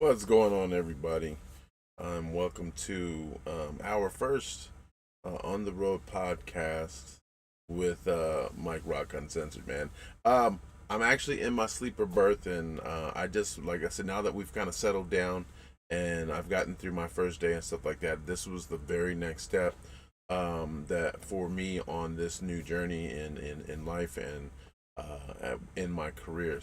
What's going on, everybody? Welcome to our first on the road podcast with Mike Rock Uncensored, man. I'm actually in my sleeper berth, and I just, like I said, now that we've kind of settled down and I've gotten through my first day and stuff like that, this was the very next step that for me on this new journey in life and in my career.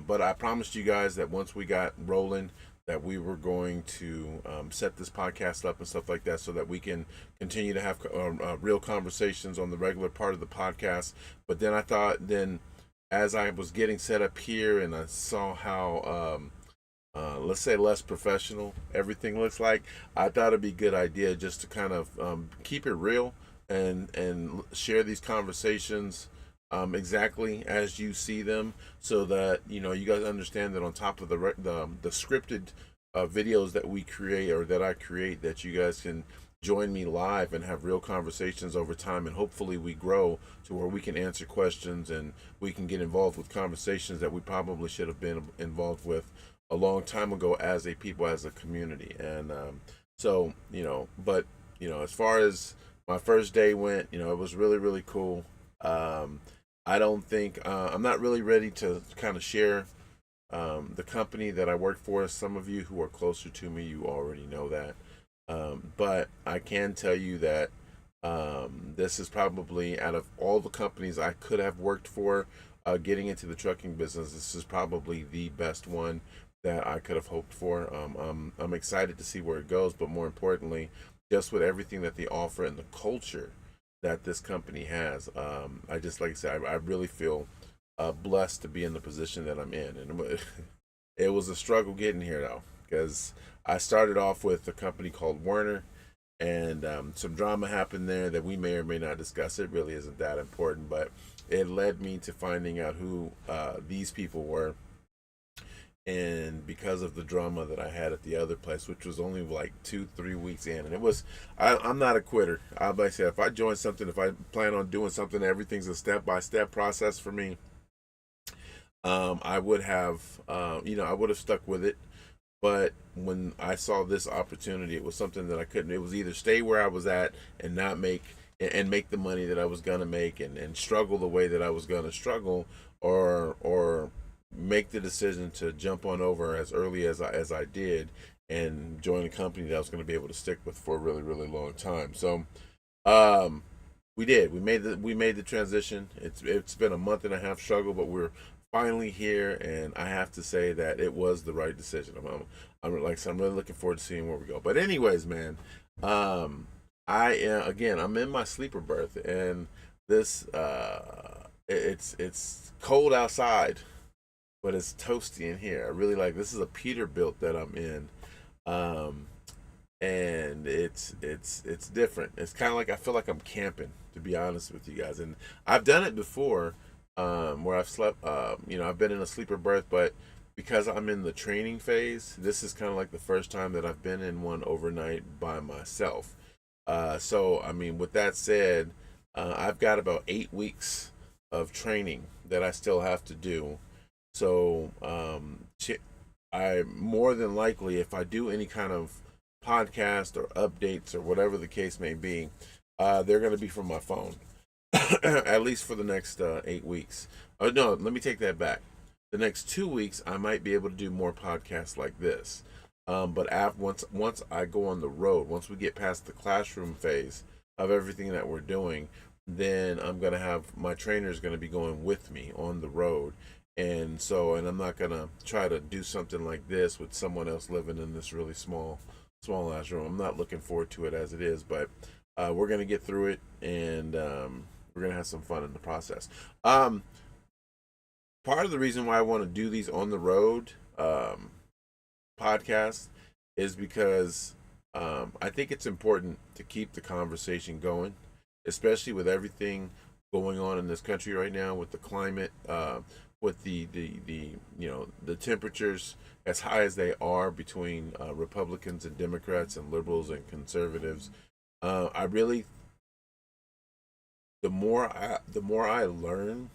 But I promised you guys that once we got rolling, that we were going to set this podcast up and stuff like that, so that we can continue to have real conversations on the regular part of the podcast. But then I thought, as I was getting set up here, and I saw how let's say less professional everything looks like, I thought it'd be a good idea just to kind of keep it real and share these conversations exactly as you see them, so that you guys understand that on top of the scripted videos that we create or that I create, that you guys can join me live and have real conversations over time, and hopefully we grow to where we can answer questions and we can get involved with conversations that we probably should have been involved with a long time ago as a people, as a community. And but as far as my first day went, it was really, really cool. I don't think I'm not really ready to kind of share the company that I work for. Some of you who are closer to me, you already know that. But I can tell you that this is probably, out of all the companies I could have worked for, getting into the trucking business, this is probably the best one that I could have hoped for. I'm excited to see where it goes, but more importantly, just with everything that they offer and the culture that this company has, I just, like I said, I really feel blessed to be in the position that I'm in. And it was a struggle getting here, though, because I started off with a company called Werner, and some drama happened there that we may or may not discuss. It really isn't that important, but it led me to finding out who these people were. And because of the drama that I had at the other place, which was only like 2-3 weeks in, and I'm not a quitter. I like I said, if I join something, if I plan on doing something, everything's a step by step process for me. I would have, I would have stuck with it. But when I saw this opportunity, it was something that I couldn't. It was either stay where I was at and not make the money that I was gonna make, and struggle the way that I was gonna struggle, or make the decision to jump on over as early as I did, and join a company that I was going to be able to stick with for a really, really long time. So um, we did. We made the transition. It's been a month and a half struggle, but we're finally here, and I have to say that it was the right decision. I'm like I said, I'm really looking forward to seeing where we go. But anyways, man, I again, I'm in my sleeper berth, and this it's cold outside, but it's toasty in here. I really like, this is a Peterbilt that I'm in. Um, and it's different. It's kind of like, I feel like I'm camping, to be honest with you guys. And I've done it before, where I've slept. I've been in a sleeper berth, but because I'm in the training phase, this is kind of like the first time that I've been in one overnight by myself. So I mean, with that said, I've got about 8 weeks of training that I still have to do. So I more than likely, if I do any kind of podcast or updates or whatever the case may be, they're going to be from my phone, at least for the next 8 weeks. Oh no, let me take that back. The next 2 weeks, I might be able to do more podcasts like this. But once I go on the road, once we get past the classroom phase of everything that we're doing, then I'm gonna have my trainer is gonna be going with me on the road, and I'm not gonna try to do something like this with someone else living in this really small ass room. I'm not looking forward to it as it is, but we're gonna get through it, and we're gonna have some fun in the process. Um, Part of the reason why I want to do these on the road podcasts is because I think it's important to keep the conversation going, especially with everything going on in this country right now, with the climate, with the temperatures as high as they are between Republicans and Democrats and liberals and conservatives. I really, the more I learn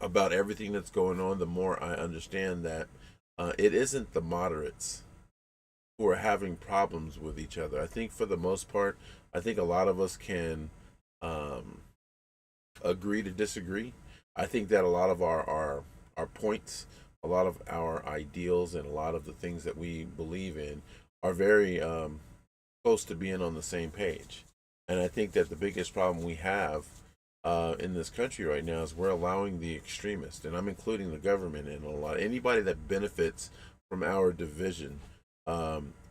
about everything that's going on, the more I understand that it isn't the moderates who are having problems with each other. I think for the most part, I think a lot of us can um, agree to disagree. I think that a lot of our points, a lot of our ideals, and a lot of the things that we believe in are very close to being on the same page. And I think that the biggest problem we have in this country right now is we're allowing the extremists, and I'm including the government in a lot. Anybody that benefits from our division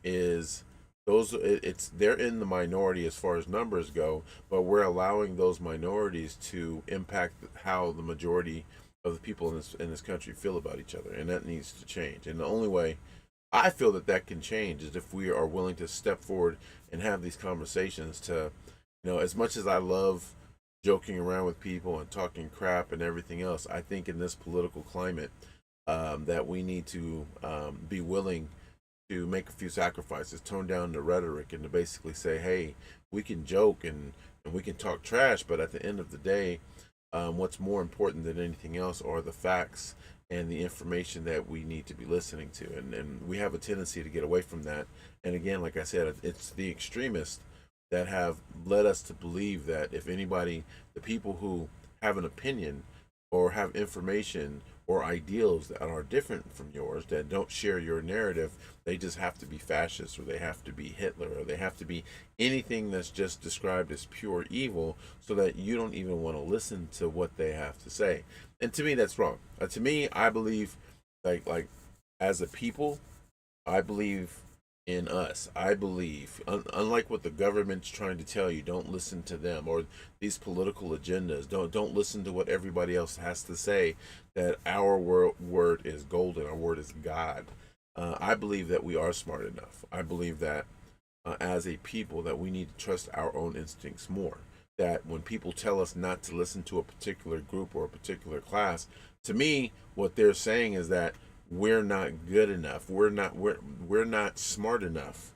is those. It's they're in the minority as far as numbers go, but we're allowing those minorities to impact how the majority of the people in this country feel about each other, and that needs to change. And the only way I feel that that can change is if we are willing to step forward and have these conversations. As much as I love joking around with people and talking crap and everything else, I think in this political climate that we need to be willing to make a few sacrifices, tone down the rhetoric, and to basically say, hey, we can joke and we can talk trash, but at the end of the day, what's more important than anything else are the facts and the information that we need to be listening to. And we have a tendency to get away from that. And again, like I said, it's the extremists that have led us to believe that if anybody, the people who have an opinion or have information or ideals that are different from yours, that don't share your narrative, they just have to be fascist, or they have to be Hitler, or they have to be anything that's just described as pure evil, so that you don't even want to listen to what they have to say. And to me, that's wrong. To me, I believe, like as a people, I believe in us. I believe, unlike what the government's trying to tell you, don't listen to them, or these political agendas. Don't listen to what everybody else has to say. That our word is golden. Our word is God. I believe that we are smart enough. I believe that as a people that we need to trust our own instincts more. That when people tell us not to listen to a particular group or a particular class, to me, what they're saying is that we're not good enough. We're not smart enough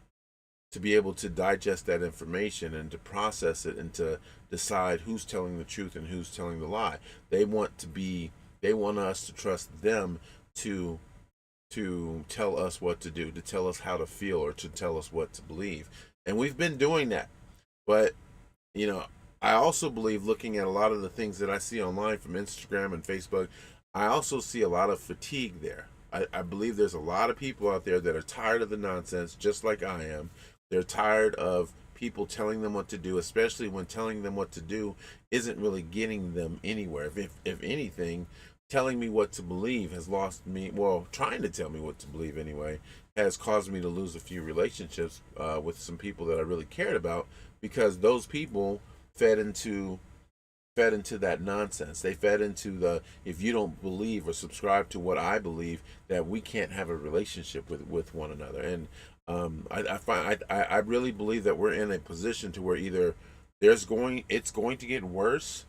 to be able to digest that information and to process it and to decide who's telling the truth and who's telling the lie. They want us to trust them to tell us what to do, to tell us how to feel, or to tell us what to believe. And we've been doing that. But, you know, I also believe, looking at a lot of the things that I see online from Instagram and Facebook, I also see a lot of fatigue there. I believe there's a lot of people out there that are tired of the nonsense, just like I am. They're tired of people telling them what to do, especially when telling them what to do isn't really getting them anywhere. If anything, telling me what to believe has lost me, well, trying to tell me what to believe anyway, has caused me to lose a few relationships with some people that I really cared about, because those people fed into that nonsense. They fed into the, if you don't believe or subscribe to what I believe, that we can't have a relationship with one another. And I really believe that we're in a position to where either it's going to get worse,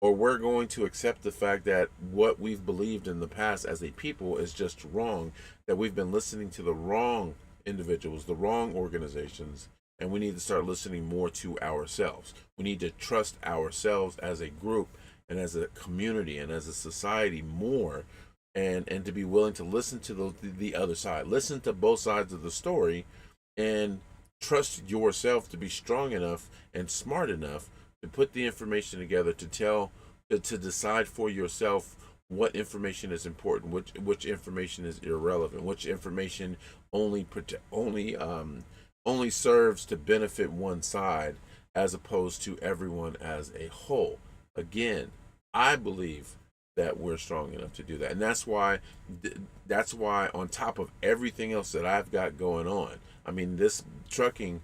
or we're going to accept the fact that what we've believed in the past as a people is just wrong, that we've been listening to the wrong individuals, the wrong organizations, and we need to start listening more to ourselves. We need to trust ourselves as a group and as a community and as a society more, and to be willing to listen to the other side, listen to both sides of the story, and trust yourself to be strong enough and smart enough to put the information together, to decide for yourself what information is important, which information is irrelevant, which information only serves to benefit one side as opposed to everyone as a whole. Again, I believe that we're strong enough to do that, and that's why on top of everything else that I've got going on, I mean, this trucking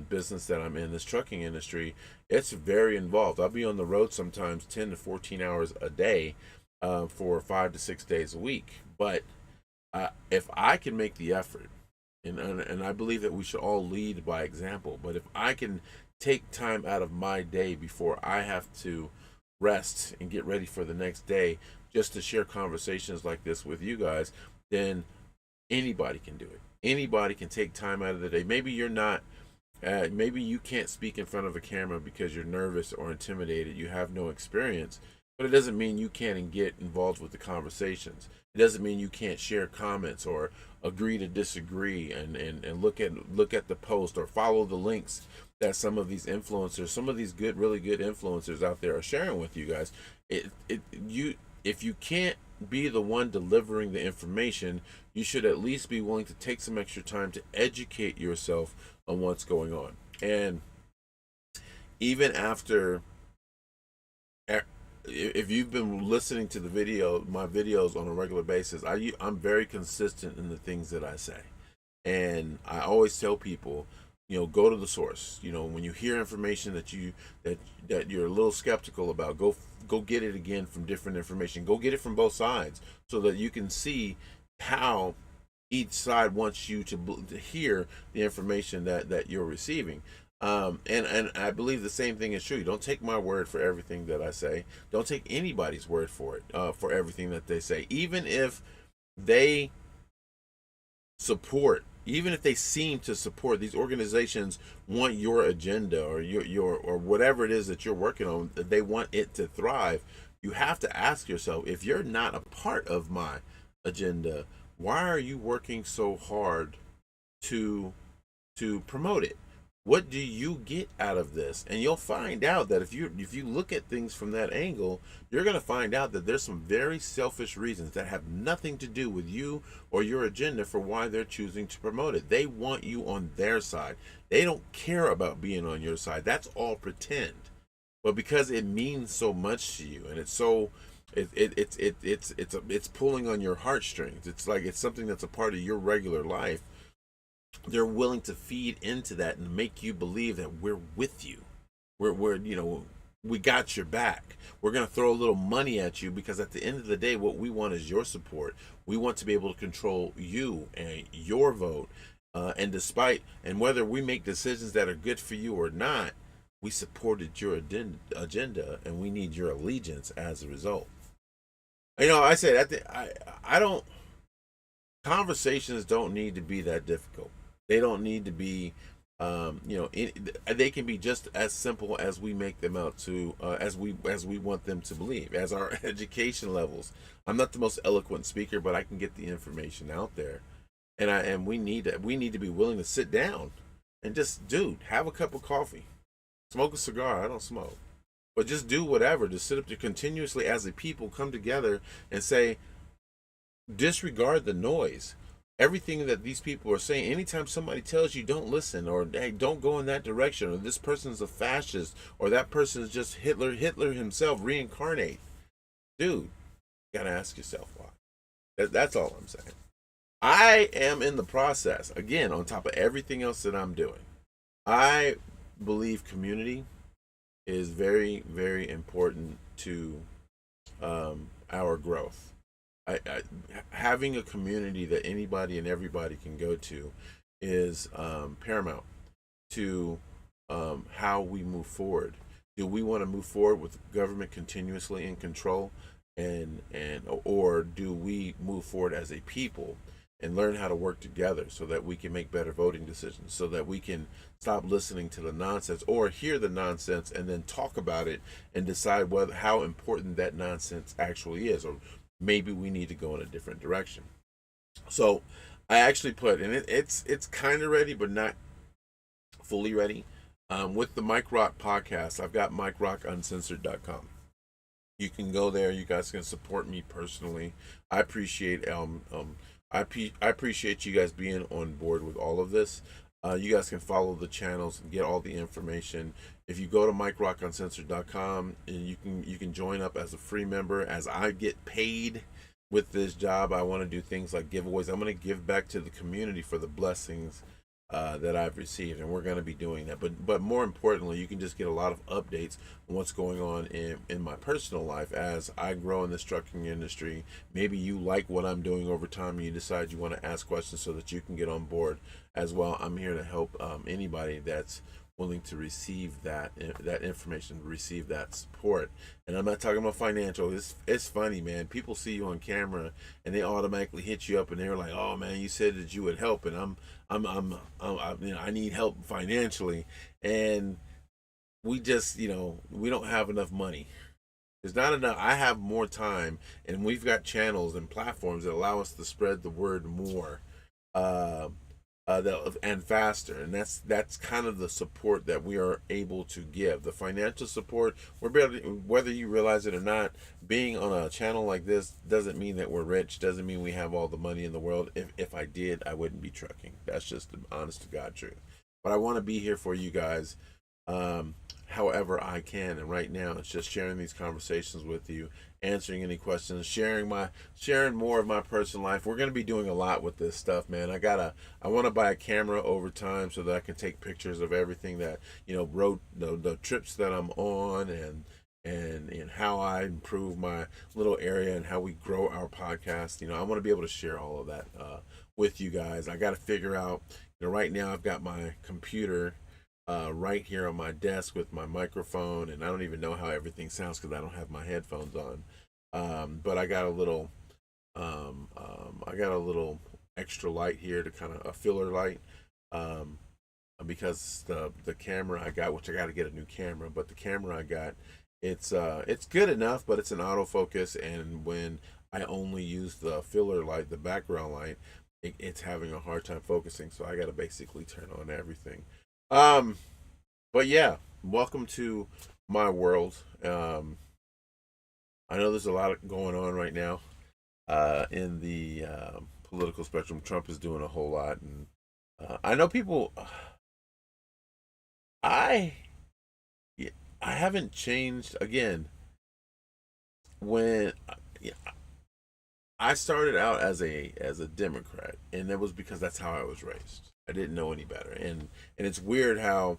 business that I'm in, this trucking industry, it's very involved. I'll be on the road sometimes 10 to 14 hours a day for 5 to 6 days a week. But if I can make the effort, and I believe that we should all lead by example, but if I can take time out of my day before I have to rest and get ready for the next day, just to share conversations like this with you guys, then anybody can do it. Anybody can take time out of the day. Maybe you're not, maybe you can't speak in front of a camera because you're nervous or intimidated. You have no experience. But it doesn't mean you can't get involved with the conversations. It doesn't mean you can't share comments or agree to disagree and look at the post or follow the links that some of these influencers, some of these good, really good influencers out there are sharing with you guys. You, if you can't be the one delivering the information, you should at least be willing to take some extra time to educate yourself on what's going on. And even after, if you've been listening to my videos on a regular basis, I'm very consistent in the things that I say, and I always tell people, go to the source. When you hear information that you're a little skeptical about, go get it again from different information. Go get it from both sides so that you can see how each side wants you to hear the information that you're receiving. And I believe the same thing is true. Don't take my word for everything that I say. Don't take anybody's word for it, for everything that they say. Even if they even if they seem to support, these organizations want your agenda or your or whatever it is that you're working on, they want it to thrive. You have to ask yourself, if you're not a part of my agenda, why are you working so hard to promote it? What do you get out of this? And you'll find out that if you look at things from that angle, you're going to find out that there's some very selfish reasons that have nothing to do with you or your agenda for why they're choosing to promote it. They want you on their side. They don't care about being on your side. That's all pretend. But because it means so much to you, and it's so it's pulling on your heartstrings. It's like it's something that's a part of your regular life. They're willing to feed into that and make you believe that we're with you. We're we got your back. We're going to throw a little money at you because at the end of the day, what we want is your support. We want to be able to control you and your vote. And whether we make decisions that are good for you or not, we supported your agenda and we need your allegiance as a result. I said I don't. Conversations don't need to be that difficult. They don't need to be, they can be just as simple as we make them out to, as we want them to believe, as our education levels. I'm not the most eloquent speaker, but I can get the information out there, and we need to be willing to sit down and just, dude, have a cup of coffee, smoke a cigar. I don't smoke, but just do whatever. Just sit up there continuously as a people come together and say, disregard the noise. Everything that these people are saying, anytime somebody tells you don't listen, or hey, don't go in that direction, or this person's a fascist, or that person's just Hitler himself reincarnate, dude, you gotta ask yourself why. That's all I'm saying. I am in the process, again, on top of everything else that I'm doing. I believe community is very, very important to our growth. Having a community that anybody and everybody can go to is paramount to how we move forward. Do we want to move forward with government continuously in control, or do we move forward as a people and learn how to work together so that we can make better voting decisions, so that we can stop listening to the nonsense or hear the nonsense and then talk about it and decide how important that nonsense actually is, or maybe we need to go in a different direction. So I actually put, and it's kind of ready, but not fully ready. With the Mike Rock podcast, I've got MikeRockUncensored.com. You can go there. You guys can support me personally. I appreciate I appreciate you guys being on board with all of this. You guys can follow the channels and get all the information. If you go to MikeRockUncensored.com, and you can join up as a free member. As I get paid with this job, I want to do things like giveaways. I'm going to give back to the community for the blessings that I've received, and we're going to be doing that. But more importantly, you can just get a lot of updates on what's going on in my personal life as I grow in this trucking industry. Maybe you like what I'm doing over time, and you decide you want to ask questions so that you can get on board as well. I'm here to help anybody that's willing to receive that information, receive that support. And I'm not talking about financial. It's funny, man. People see you on camera and they automatically hit you up, and they're like, "Oh man, you said that you would help," and I need help financially, and we just we don't have enough money. There's not enough. I have more time, and we've got channels and platforms that allow us to spread the word more. Uh, and faster, and that's kind of the support that we are able to give. The financial support, whether you realize it or not, being on a channel like this doesn't mean that we're rich, doesn't mean we have all the money in the world. If I did, I wouldn't be trucking. That's just the honest to God truth. But I want to be here for you guys, um, however I can. And right now, it's just sharing these conversations with you, answering any questions, sharing more of my personal life. We're gonna be doing a lot with this stuff, man. I want to buy a camera over time so that I can take pictures of everything that road the trips that I'm on, and how I improve my little area and how we grow our podcast. I want to be able to share all of that with you guys. I got to figure out. Right now I've got my computer right here on my desk with my microphone, and I don't even know how everything sounds because I don't have my headphones on. But I got a little extra light here to kind of a filler light, um, because the camera I got, which I got to get a new camera, but the camera I got, it's good enough, but it's an autofocus, and when I only use the filler light, the background light, it's having a hard time focusing. So I got to basically turn on everything. Um, but yeah, welcome to my world. I know there's a lot going on right now in the political spectrum. Trump is doing a whole lot, and I know people. I I haven't changed. Again, when yeah, I started out as a Democrat, and that was because that's how I was raised. I didn't know any better, and it's weird how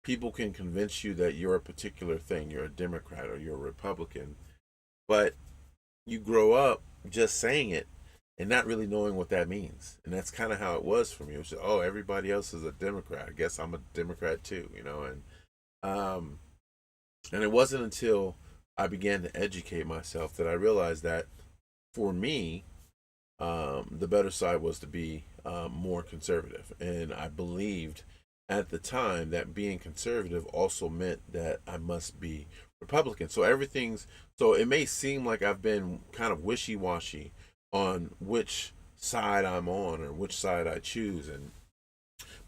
people can convince you that you're a particular thing. You're a Democrat or you're a Republican, but you grow up just saying it and not really knowing what that means. And that's kind of how it was for me. It was just, oh, everybody else is a Democrat. I guess I'm a Democrat too, um, and it wasn't until I began to educate myself that I realized that for me, the better side was to be more conservative. And I believed at the time that being conservative also meant that I must be Republican. So it may seem like I've been kind of wishy washy on which side I'm on or which side I choose,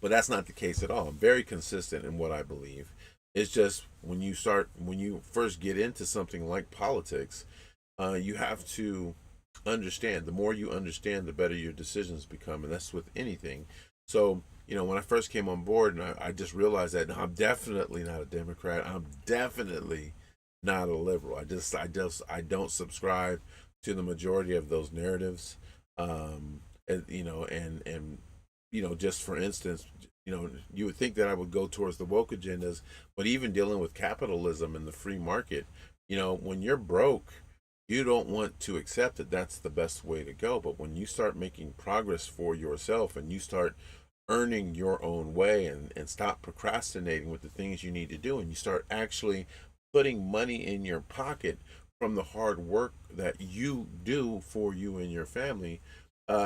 but that's not the case at all. I'm very consistent in what I believe. It's just when you first get into something like politics, you have to understand. The more you understand, the better your decisions become, and that's with anything. So, when I first came on board, and I just realized that I'm definitely not a Democrat. I'm definitely not a liberal. I don't subscribe to the majority of those narratives. And just for instance, you would think that I would go towards the woke agendas, but even dealing with capitalism and the free market, when you're broke, you don't want to accept that that's the best way to go. But when you start making progress for yourself and you start earning your own way, and stop procrastinating with the things you need to do, and you start actually putting money in your pocket from the hard work that you do for you and your family,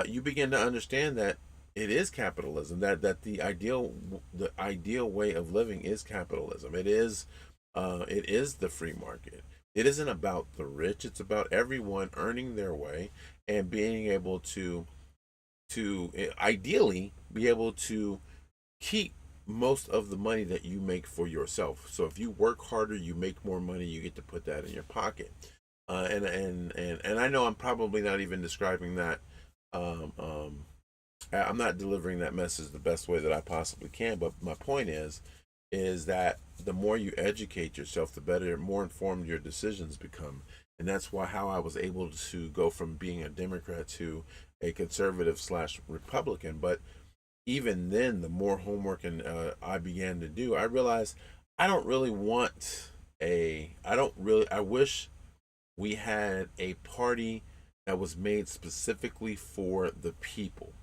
you begin to understand that it is capitalism. That the ideal way of living is capitalism. It is the free market. It isn't about the rich. It's about everyone earning their way and being able to ideally be able to keep most of the money that you make for yourself. So if you work harder, you make more money. You get to put that in your pocket. And I know I'm probably not even describing that. Um, um, I'm not delivering that message the best way that I possibly can. But my point is that the more you educate yourself, the better, more informed your decisions become. And that's why how I was able to go from being a Democrat to a conservative slash Republican. But even then, the more homework I began to do, I realized I don't really want I wish we had a party that was made specifically for the people.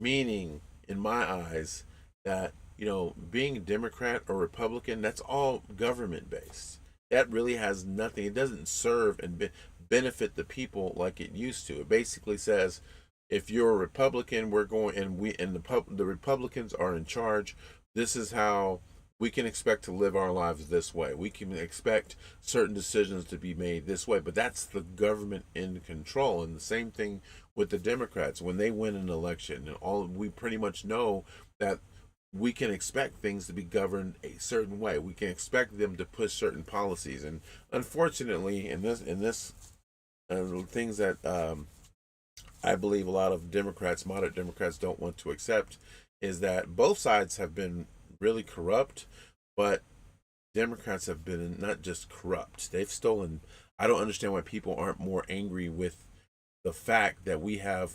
Meaning, in my eyes, that, being a Democrat or Republican, that's all government based. That really has nothing, it doesn't serve and benefit the people like it used to. It basically says, if you're a Republican, we're going, and the Republicans are in charge. This is how we can expect to live our lives this way. We can expect certain decisions to be made this way, but that's the government in control. And the same thing with the Democrats when they win an election, and all we pretty much know that we can expect things to be governed a certain way. We can expect them to push certain policies, and unfortunately, in this things that I believe a lot of Democrats, moderate Democrats, don't want to accept is that both sides have been really corrupt, but Democrats have been not just corrupt, they've stolen. I don't understand why people aren't more angry with the fact that we have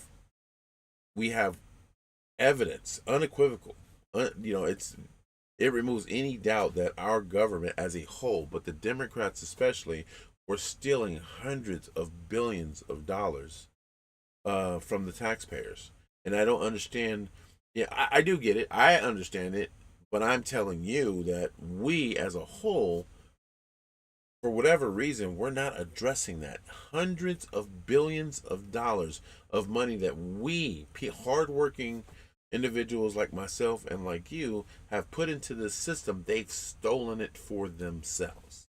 evidence, unequivocal. It removes any doubt that our government as a whole, but the Democrats especially, were stealing hundreds of billions of dollars from the taxpayers. And I don't understand. Yeah, I do get it. I understand it. But I'm telling you that we as a whole, for whatever reason, we're not addressing that. Hundreds of billions of dollars of money that we, hardworking individuals like myself and like you, have put into this system, they've stolen it for themselves.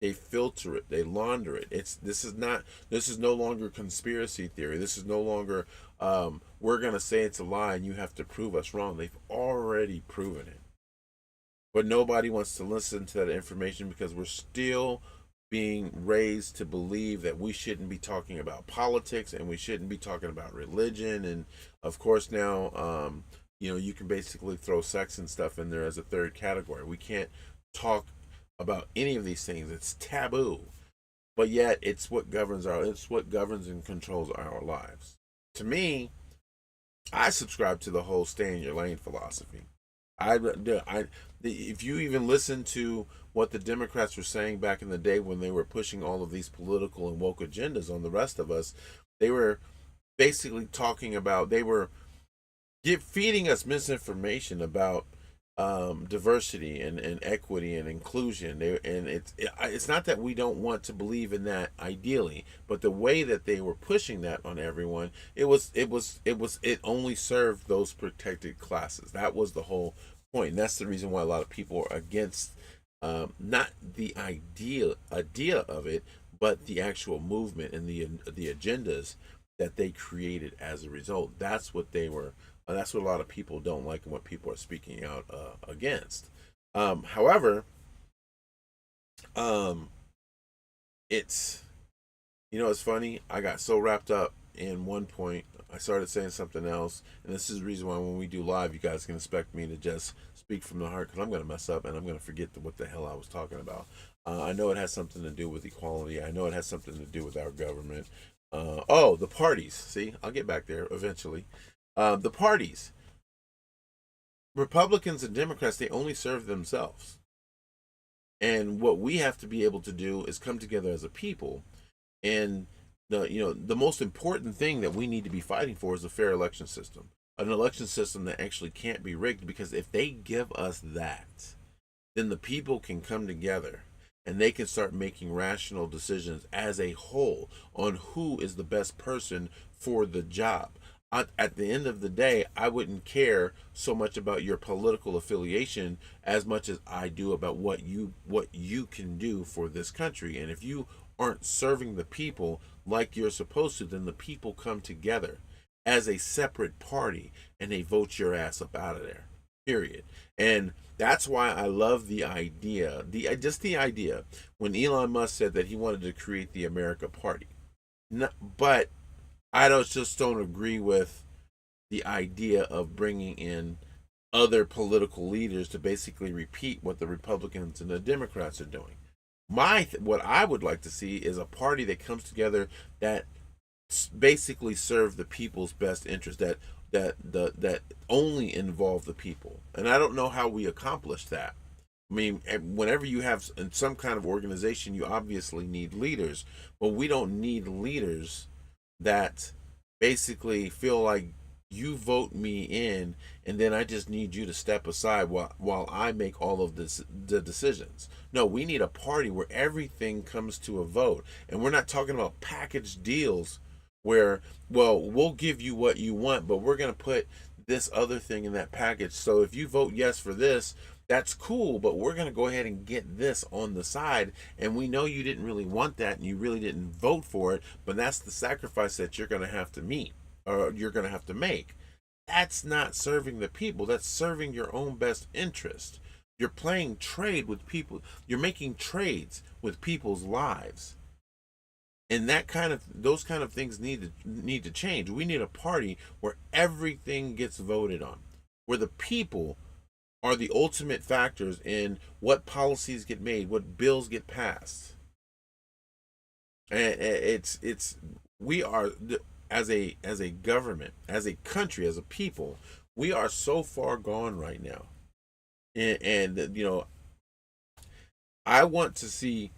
They filter it, they launder it. This is no longer conspiracy theory. This is no longer we're gonna say it's a lie and you have to prove us wrong. They've already proven it. But nobody wants to listen to that information because we're still being raised to believe that we shouldn't be talking about politics and we shouldn't be talking about religion. And of course now you can basically throw sex and stuff in there as a third category. We can't talk about any of these things. It's taboo. But yet it's what governs and controls our lives. To me, I subscribe to the whole stay in your lane philosophy. If you even listen to what the Democrats were saying back in the day when they were pushing all of these political and woke agendas on the rest of us, they were basically talking about, they were feeding us misinformation about diversity and equity and inclusion. It's not that we don't want to believe in that ideally, but the way that they were pushing that on everyone, it only served those protected classes. That was the whole point. And that's the reason why a lot of people are against not the idea of it, but the actual movement and the agendas that they created as a result. That's what they were. That's what a lot of people don't like and what people are speaking out against. However, it's it's funny. I got so wrapped up in one point, I started saying something else, and this is the reason why when we do live, you guys can expect me to just speak from the heart because I'm going to mess up and I'm going to forget what the hell I was talking about. I know it has something to do with equality. I know it has something to do with our government. The parties. See, I'll get back there eventually. The parties, Republicans and Democrats, they only serve themselves. And what we have to be able to do is come together as a people. And the most important thing that we need to be fighting for is a fair election system. An election system that actually can't be rigged, because if they give us that, then the people can come together and they can start making rational decisions as a whole on who is the best person for the job. At the end of the day, I wouldn't care so much about your political affiliation as much as I do about what you can do for this country. And if you aren't serving the people like you're supposed to, then the people come together as a separate party and they vote your ass up out of there. Period. And that's why I love the idea, the idea when Elon Musk said that he wanted to create the America Party. But I don't agree with the idea of bringing in other political leaders to basically repeat what the Republicans and the Democrats are doing. What I would like to see is a party that comes together that basically serve the people's best interest, that only involve the people. And I don't know how we accomplish that. I mean, whenever you have some kind of organization, you obviously need leaders, but we don't need leaders that basically feel like you vote me in and then I just need you to step aside while I make all of the decisions. No, we need a party where everything comes to a vote. And we're not talking about package deals where, well, we'll give you what you want, but we're going to put this other thing in that package. So if you vote yes for this, That's cool, but we're going to go ahead and get this on the side. And we know you didn't really want that and you really didn't vote for it, but that's the sacrifice that you're going to have to meet or you're going to have to make. That's not serving the people, that's serving your own best interest. You're playing trade with people, you're making trades with people's lives. And those kind of things need to change. We need a party where everything gets voted on, where the people are the ultimate factors in what policies get made, what bills get passed. And it's we are, as a government, as a country, as a people, we are so far gone right now. And you know, I want to see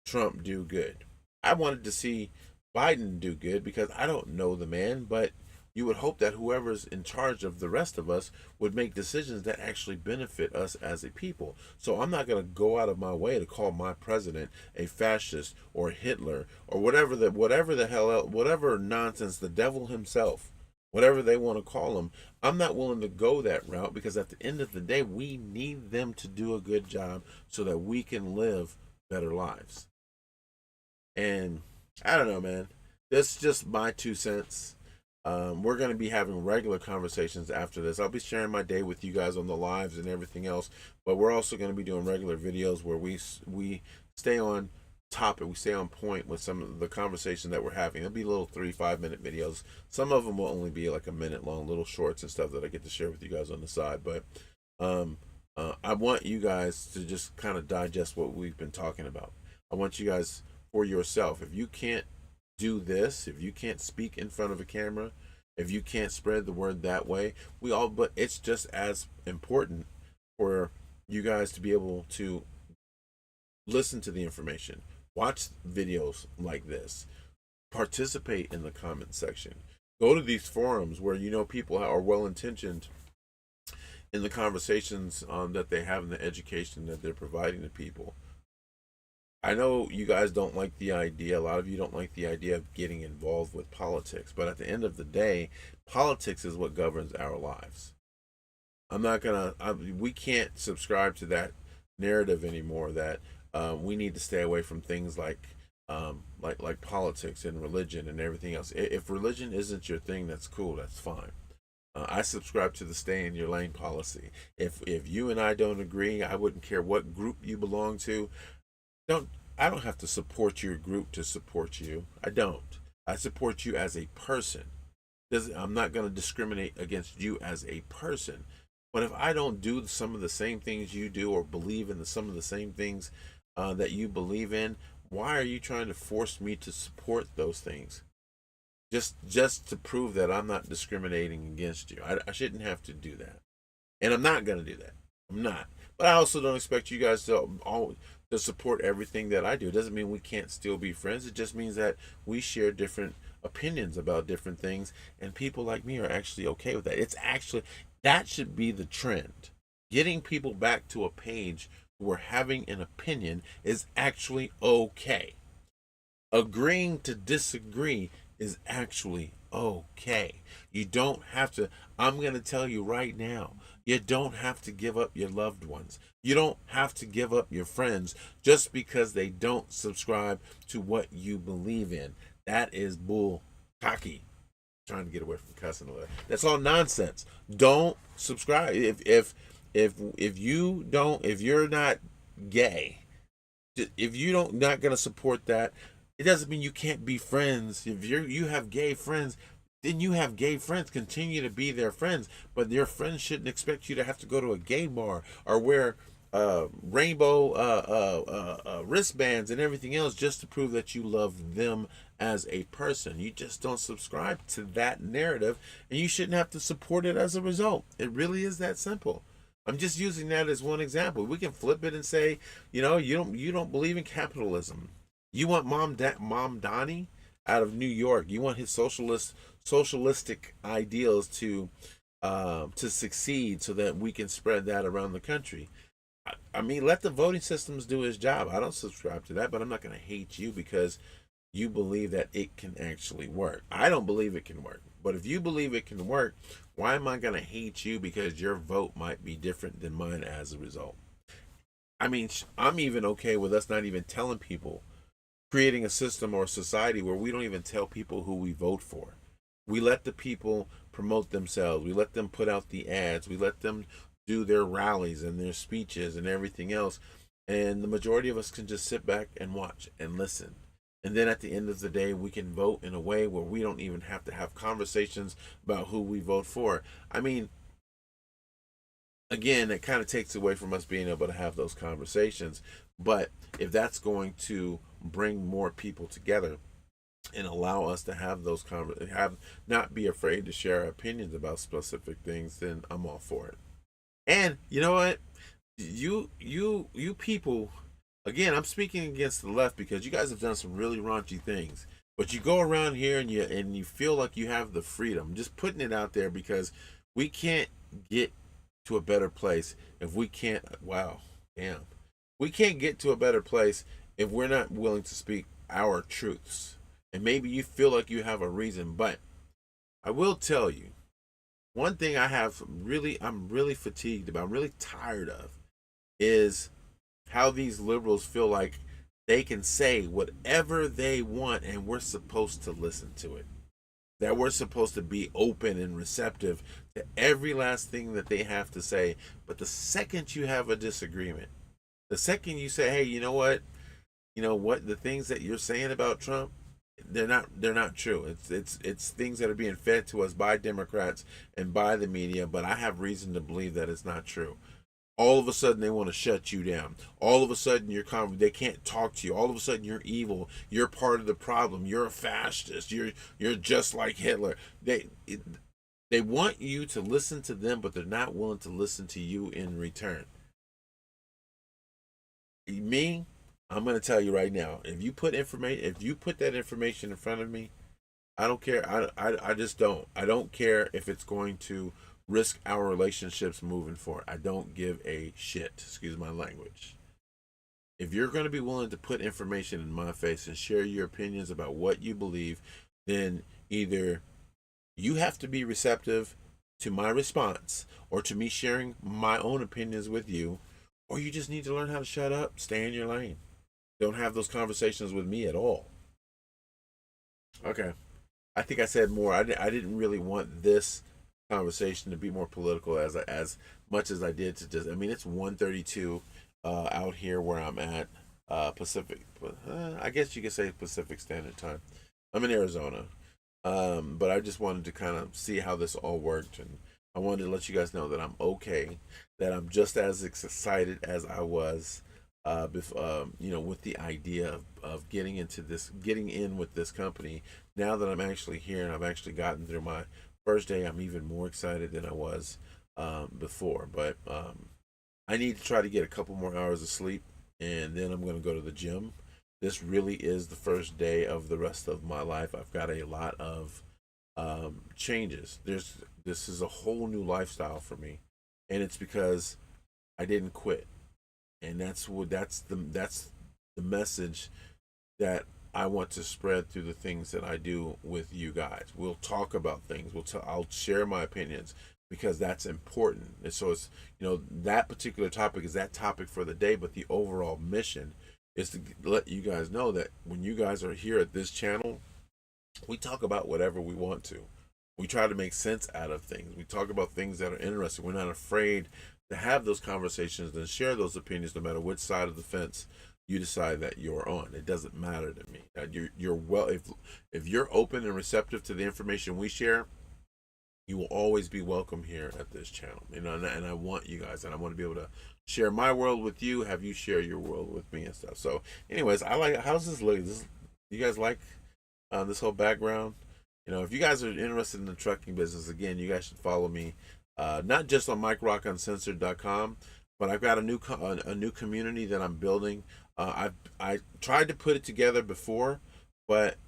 Trump do good. I wanted to see Biden do good because I don't know the man, but you would hope that whoever's in charge of the rest of us would make decisions that actually benefit us as a people. So I'm not going to go out of my way to call my president a fascist or Hitler or whatever nonsense, the devil himself, whatever they want to call him. I'm not willing to go that route because at the end of the day, we need them to do a good job so that we can live better lives. And I don't know, man. That's just my 2 cents. We're going to be having regular conversations after this. I'll be sharing my day with you guys on the lives and everything else, but we're also going to be doing regular videos where we stay on topic, we stay on point with some of the conversation that we're having. It'll be little 3-5 minute videos. Some of them will only be like a minute long, little shorts and stuff that I get to share with you guys on the side. But I want you guys to just kind of digest what we've been talking about. I want you guys for yourself. If you can't do this, if you can't speak in front of a camera, if you can't spread the word that way, but it's just as important for you guys to be able to listen to the information, watch videos like this, participate in the comment section, go to these forums where you know people are well intentioned in the conversations that they have in the education that they're providing to people. I know you guys don't like the idea, a lot of you don't like the idea of getting involved with politics, but at the end of the day, politics is what governs our lives. We can't subscribe to that narrative anymore that we need to stay away from things like politics and religion and everything else. If religion isn't your thing, that's cool, that's fine. I subscribe to the stay in your lane policy. If you and I don't agree, I wouldn't care what group you belong to. I don't have to support your group to support you. I don't. I support you as a person. I'm not going to discriminate against you as a person. But if I don't do some of the same things you do or believe in some of the same things that you believe in, why are you trying to force me to support those things? Just to prove that I'm not discriminating against you. I shouldn't have to do that. And I'm not going to do that. I'm not. But I also don't expect you guys to support everything that I do. It doesn't mean we can't still be friends. It just means that we share different opinions about different things, and people like me are actually okay with that. That should be the trend. Getting people back to a page where having an opinion is actually okay. Agreeing to disagree is actually okay. You don't have to, I'm going to tell you right now, you don't have to give up your loved ones. You don't have to give up your friends just because they don't subscribe to what you believe in. That is bull cocky. Trying to get away from cussing. That's all nonsense. Don't subscribe. If you're not gay, if you don't not gonna support that, it doesn't mean you can't be friends. If you have gay friends, then you have gay friends. Continue to be their friends, but your friends shouldn't expect you to have to go to a gay bar or wear rainbow wristbands and everything else just to prove that you love them as a person. You just don't subscribe to that narrative, and you shouldn't have to support it as a result. It really is that simple. I'm just using that as one example. We can flip it and say, you don't believe in capitalism. You want Mom Donnie out of New York. You want his socialistic ideals to succeed so that we can spread that around the country. I mean, let the voting systems do its job. I don't subscribe to that, but I'm not going to hate you because you believe that it can actually work. I don't believe it can work. But if you believe it can work, Why am I going to hate you because your vote might be different than mine as a result? I mean, I'm even okay with us not even telling people, creating a system or a society where we don't even tell people who we vote for. We let the people promote themselves. We let them put out the ads. We let them do their rallies and their speeches and everything else. And the majority of us can just sit back and watch and listen. And then at the end of the day, we can vote in a way where we don't even have to have conversations about who we vote for. I mean, again, it kind of takes away from us being able to have those conversations. But if that's going to bring more people together and allow us to have those have not be afraid to share our opinions about specific things, then I'm all for it. And you know what? You people, again, I'm speaking against the left because you guys have done some really raunchy things. But you go around here and you feel like you have the freedom. Just putting it out there because we can't get to a better place if we can't. Wow, damn, we can't get to a better place if we're not willing to speak our truths. And maybe you feel like you have a reason, but I will tell you one thing I'm really fatigued about, I'm really tired of, is how these liberals feel like they can say whatever they want and we're supposed to listen to it. That we're supposed to be open and receptive to every last thing that they have to say. But the second you have a disagreement, the second you say, hey, you know what, the things that you're saying about Trump, they're not true. It's things that are being fed to us by Democrats and by the media, but I have reason to believe that it's not true. All of a sudden they want to shut you down. All of a sudden they can't talk to you. All of a sudden you're evil. You're part of the problem. You're a fascist. You're just like Hitler. They want you to listen to them, but they're not willing to listen to you in return. Me, I'm going to tell you right now. If you put that information in front of me, I don't care. I just don't. I don't care if it's going to risk our relationships moving forward. I don't give a shit. Excuse my language. If you're going to be willing to put information in my face and share your opinions about what you believe, then either you have to be receptive to my response or to me sharing my own opinions with you, or you just need to learn how to shut up, stay in your lane. Don't have those conversations with me at all. Okay. I think I said more. I didn't really want this conversation to be more political as much as I did to just. I mean, it's 1:32 out here where I'm at, Pacific. I guess you could say Pacific Standard Time. I'm in Arizona, but I just wanted to kind of see how this all worked, and I wanted to let you guys know that I'm okay, that I'm just as excited as I was. With the idea of getting in with this company. Now that I'm actually here and I've actually gotten through my first day, I'm even more excited than I was before. But I need to try to get a couple more hours of sleep, and then I'm going to go to the gym. This really is the first day of the rest of my life. I've got a lot of changes. This is a whole new lifestyle for me, and it's because I didn't quit, and that's the message that I want to spread through the things that I do with you guys. We'll talk about things. I'll share my opinions because that's important. And so it's that particular topic is that topic for the day, but the overall mission is to let you guys know that when you guys are here at this channel, we talk about whatever we want to. We try to make sense out of things. We talk about things that are interesting. We're not afraid to have those conversations and share those opinions, no matter which side of the fence you decide that you're on. It doesn't matter to me. You're well if you're open and receptive to the information we share, you will always be welcome here at this channel. And I want you guys, and I want to be able to share my world with you, have you share your world with me and stuff. So, anyways, how's this look? You guys like this whole background? If you guys are interested in the trucking business, again, you guys should follow me, not just on MikeRockUncensored.com, but I've got a new community that I'm building. I tried to put it together before, but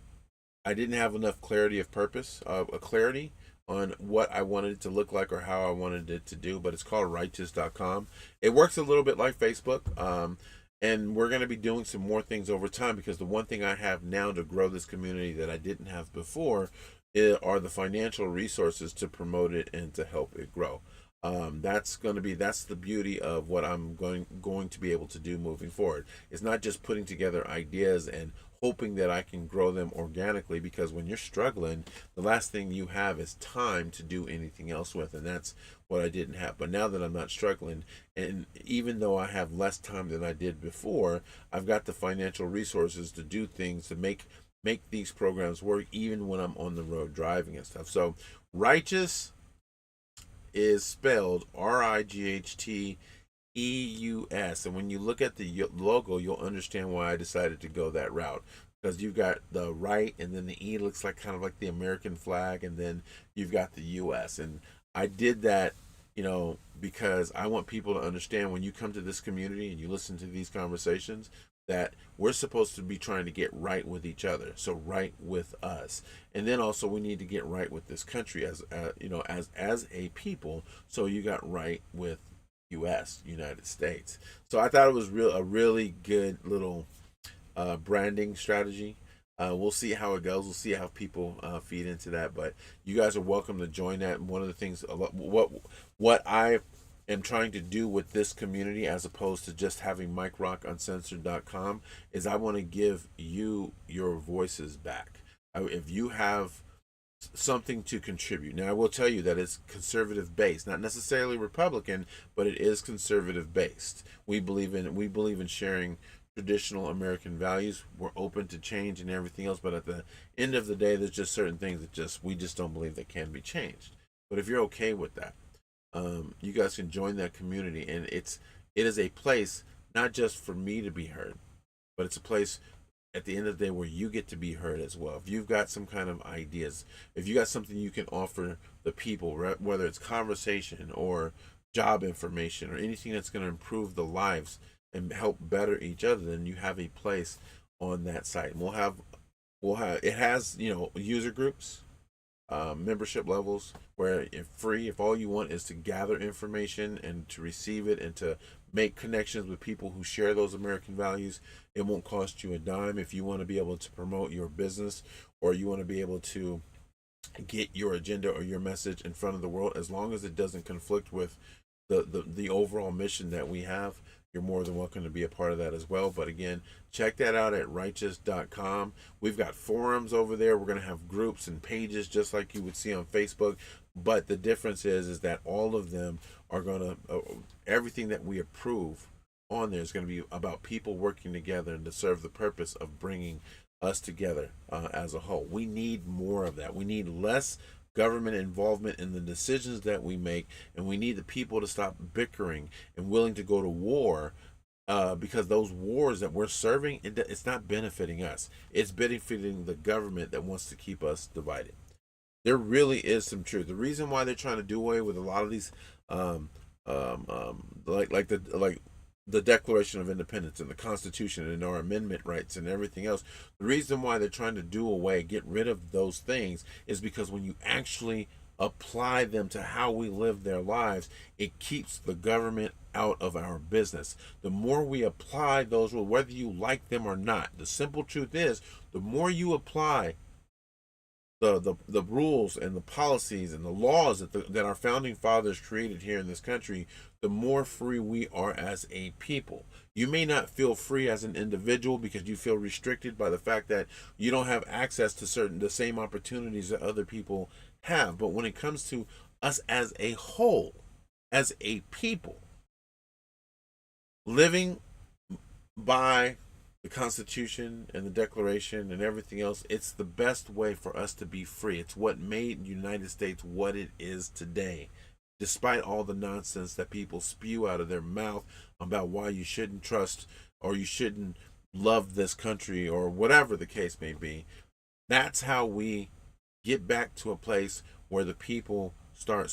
I didn't have enough clarity of purpose, a clarity on what I wanted it to look like or how I wanted it to do. But it's called Righteous.com. It works a little bit like Facebook. And we're going to be doing some more things over time, because the one thing I have now to grow this community that I didn't have before are the financial resources to promote it and to help it grow. That's the beauty of what I'm going to be able to do moving forward. It's not just putting together ideas and hoping that I can grow them organically, because when you're struggling, the last thing you have is time to do anything else with, and that's what I didn't have. But now that I'm not struggling, and even though I have less time than I did before, I've got the financial resources to do things to make these programs work even when I'm on the road driving and stuff. So righteous is spelled RIGHTEUS. And when you look at the logo, you'll understand why I decided to go that route. Because you've got the right, and then the E looks like kind of like the American flag, and then you've got the US. And I did that, because I want people to understand, when you come to this community and you listen to these conversations, that we're supposed to be trying to get right with each other. So right with us, and then also we need to get right with this country as as a people. So you got right with U.S. United States. So I thought it was a really good little branding strategy. We'll see how it goes. We'll see how people feed into that. But you guys are welcome to join that. And one of the things, what I am trying to do with this community, as opposed to just having MikeRockUncensored.com, is I want to give you your voices back. If you have something to contribute. Now, I will tell you that it's conservative based, not necessarily Republican, but it is conservative based. We believe in sharing traditional American values. We're open to change and everything else, but at the end of the day, there's just certain things that we just don't believe that can be changed. But if you're okay with that, you guys can join that community, and it is a place not just for me to be heard, but it's a place at the end of the day where you get to be heard as well. If you've got some kind of ideas, if you got something you can offer the people, whether it's conversation or job information or anything that's going to improve the lives and help better each other, then you have a place on that site. And we'll have it has user groups, membership levels, where if all you want is to gather information and to receive it and to make connections with people who share those American values, it won't cost you a dime. If you want to be able to promote your business, or you want to be able to get your agenda or your message in front of the world, as long as it doesn't conflict with the overall mission that we have, you're more than welcome to be a part of that as well. But again, check that out at righteous.com. We've got forums over there. We're going to have groups and pages just like you would see on Facebook. But the difference is that all of them are going to, everything that we approve on there is going to be about people working together and to serve the purpose of bringing us together as a whole. We need more of that. We need less government involvement in the decisions that we make, and we need the people to stop bickering and willing to go to war, because those wars that we're serving, it's not benefiting us. It's benefiting the government that wants to keep us divided. There really is some truth. The reason why they're trying to do away with a lot of these, like the Declaration of Independence and the Constitution and our amendment rights and everything else, the reason why they're trying to get rid of those things, is because when you actually apply them to how we live their lives, it keeps the government out of our business. The more we apply those rules, whether you like them or not, the simple truth is, the more you apply the rules and the policies and the laws that our founding fathers created here in this country, the more free we are as a people. You may not feel free as an individual because you feel restricted by the fact that you don't have access to the same opportunities that other people have. But when it comes to us as a whole, as a people, living by the Constitution and the Declaration and everything else, it's the best way for us to be free. It's what made the United States what it is today, despite all the nonsense that people spew out of their mouth about why you shouldn't trust or you shouldn't love this country or whatever the case may be. That's how we get back to a place where the people start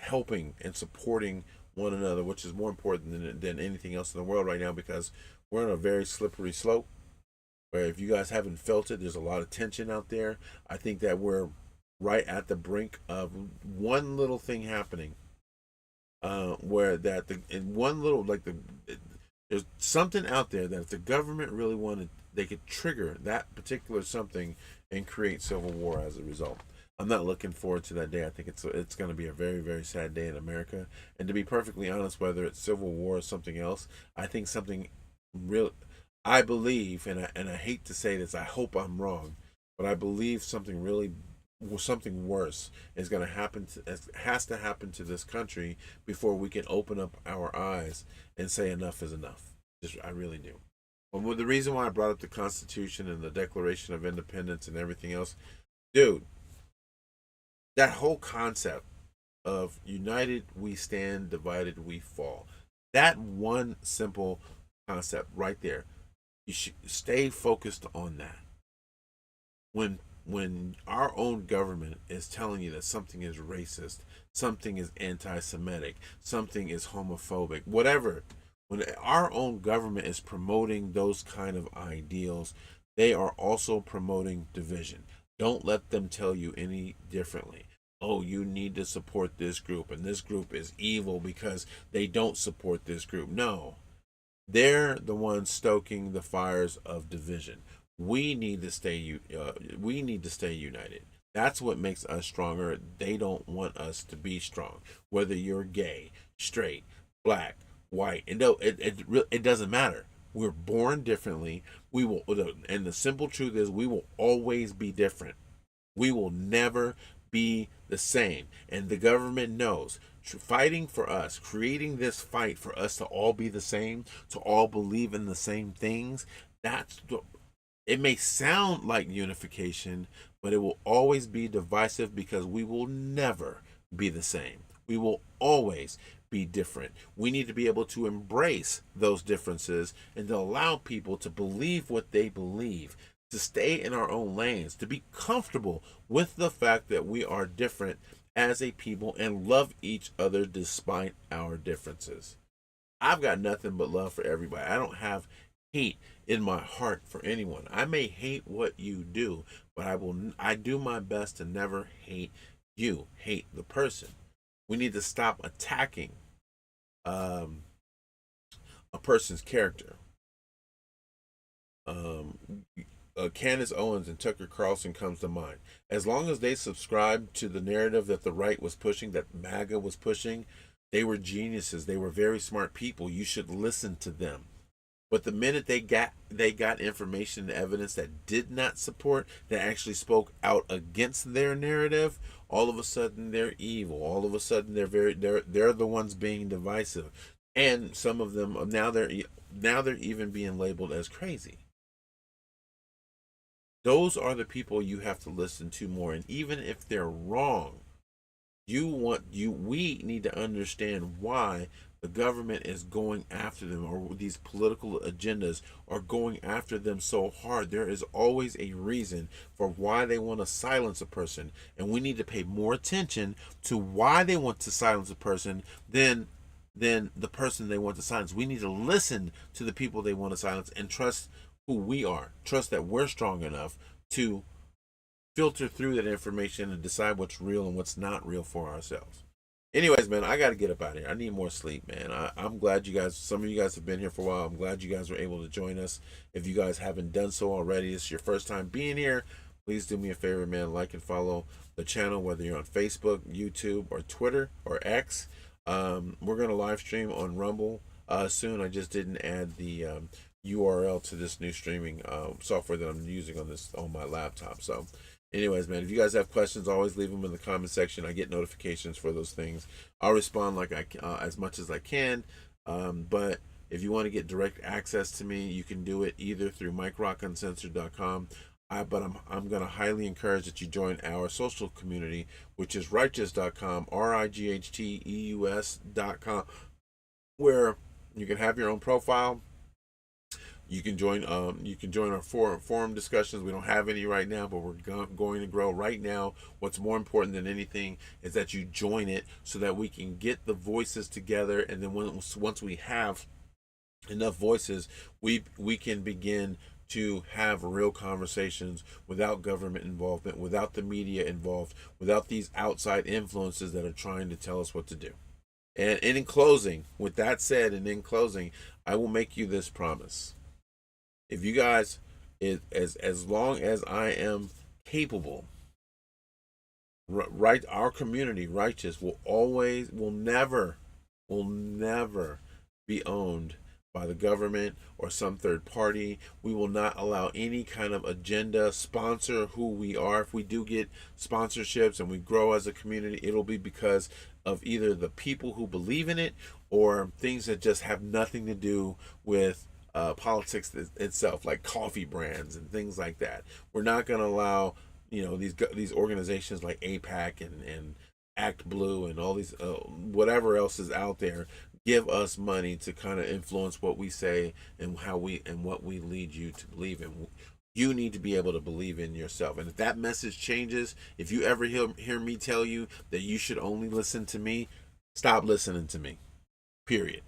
helping and supporting one another, which is more important than anything else in the world right now, because we're on a very slippery slope where, if you guys haven't felt it, there's a lot of tension out there. I think that we're right at the brink of one little thing happening, where that in one little there's something out there that if the government really wanted they could trigger that particular something and create civil war as a result. I'm not looking forward to that day. I think it's going to be a very, very sad day in America. And to be perfectly honest, whether it's civil war or something else, I think something real. I believe, and I hate to say this, I hope I'm wrong, but I believe something worse is going to happen. Has to happen to this country before we can open up our eyes and say enough is enough. Just, I really do. Well, the reason why I brought up the Constitution and the Declaration of Independence and everything else, dude, that whole concept of united we stand, divided we fall. That one simple concept right there. You should stay focused on that. When our own government is telling you that something is racist, something is anti-Semitic, something is homophobic, whatever, when our own government is promoting those kind of ideals, they are also promoting division. Don't let them tell you any differently. Oh, you need to support this group, and this group is evil because they don't support this group. No, they're the ones stoking the fires of division. We need to stay united. That's what makes us stronger. They don't want us to be strong. Whether you're gay, straight, black, white, it doesn't matter. We're born differently. We will, and the simple truth is, we will always be different. We will never be the same. And the government knows, fighting for us, creating this fight for us to all be the same, to all believe in the same things. It may sound like unification, but it will always be divisive because we will never be the same. We will always be different. We need to be able to embrace those differences and to allow people to believe what they believe, to stay in our own lanes, to be comfortable with the fact that we are different as a people and love each other despite our differences. I've got nothing but love for everybody. I don't have hate in my heart for anyone. I may hate what you do, but I do my best to never hate you, hate the person. We need to stop attacking a person's character. Candace Owens and Tucker Carlson comes to mind. As long as they subscribed to the narrative that the right was pushing, that MAGA was pushing, they were geniuses. They were very smart people. You should listen to them. But the minute they got information and evidence that did not support, that actually spoke out against their narrative, all of a sudden they're evil. All of a sudden they're the ones being divisive, and some of them now they're even being labeled as crazy. Those are the people you have to listen to more, and even if they're wrong, we need to understand why the government is going after them, or these political agendas are going after them so hard. There is always a reason for why they want to silence a person, and we need to pay more attention to why they want to silence a person than the person they want to silence. We need to listen to the people they want to silence and trust who we are. Trust that we're strong enough to filter through that information and decide what's real and what's not real for ourselves. Anyways, man, I got to get up out of here. I need more sleep, man. I'm glad some of you guys have been here for a while. I'm glad you guys were able to join us. If you guys haven't done so already, it's your first time being here, please do me a favor, man. Like and follow the channel, whether you're on Facebook, YouTube, or Twitter, or X. We're going to live stream on Rumble soon. I just didn't add the URL to this new streaming software that I'm using on my laptop. So anyways, man, if you guys have questions, always leave them in the comment section. I get notifications for those things. I'll respond as much as I can. But if you want to get direct access to me, you can do it either through MikeRockUncensored.com. But I'm going to highly encourage that you join our social community, which is righteous.com, RIGHTEUS.com, where you can have your own profile. You can join our forum discussions. We don't have any right now, but we're going to grow. Right now, what's more important than anything is that you join it so that we can get the voices together, and then once we have enough voices, we can begin to have real conversations without government involvement, without the media involved, without these outside influences that are trying to tell us what to do. And in closing, with that said, and in closing, I will make you this promise. If you guys as long as I am capable, right, our community righteous will never be owned by the government or some third party. We will not allow any kind of agenda sponsor who we are. If we do get sponsorships and we grow as a community, it'll be because of either the people who believe in it or things that just have nothing to do with politics itself, like coffee brands and things like that. We're not going to allow these organizations like APAC and Act Blue and all these whatever else is out there give us money to kind of influence what we say and how we and what we lead you to believe in. You need to be able to believe in yourself. And if that message changes, if you ever hear me tell you that you should only listen to me, stop listening to me. Period.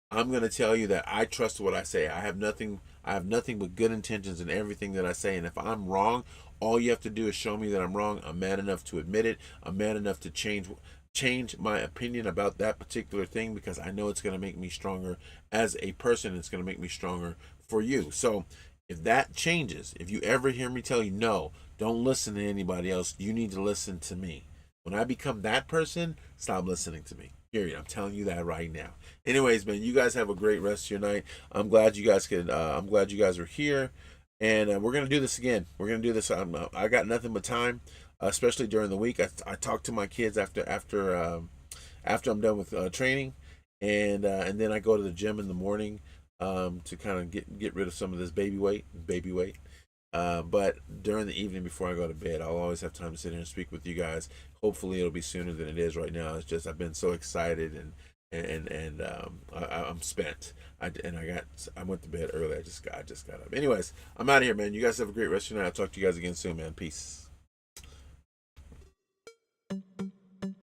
I'm going to tell you that I trust what I say. I have nothing but good intentions in everything that I say, and if I'm wrong, all you have to do is show me that I'm wrong. I'm man enough to admit it. I'm man enough to change my opinion about that particular thing because I know it's going to make me stronger as a person. It's going to make me stronger for you. So if that changes, if you ever hear me tell you, no, don't listen to anybody else, you need to listen to me. When I become that person, stop listening to me. Period. I'm telling you that right now. Anyways, man, you guys have a great rest of your night. I'm glad you guys could. I'm glad you guys are here, and we're gonna do this again. We're gonna do this. I got nothing but time, especially during the week. I talk to my kids after I'm done with training, and then I go to the gym in the morning to kind of get rid of some of this baby weight. But during the evening before I go to bed, I'll always have time to sit here and speak with you guys. Hopefully, it'll be sooner than it is right now. It's just I've been so excited and I'm spent. I went to bed early. I just got up. Anyways, I'm out of here, man. You guys have a great rest of your night. I'll talk to you guys again soon, man. Peace.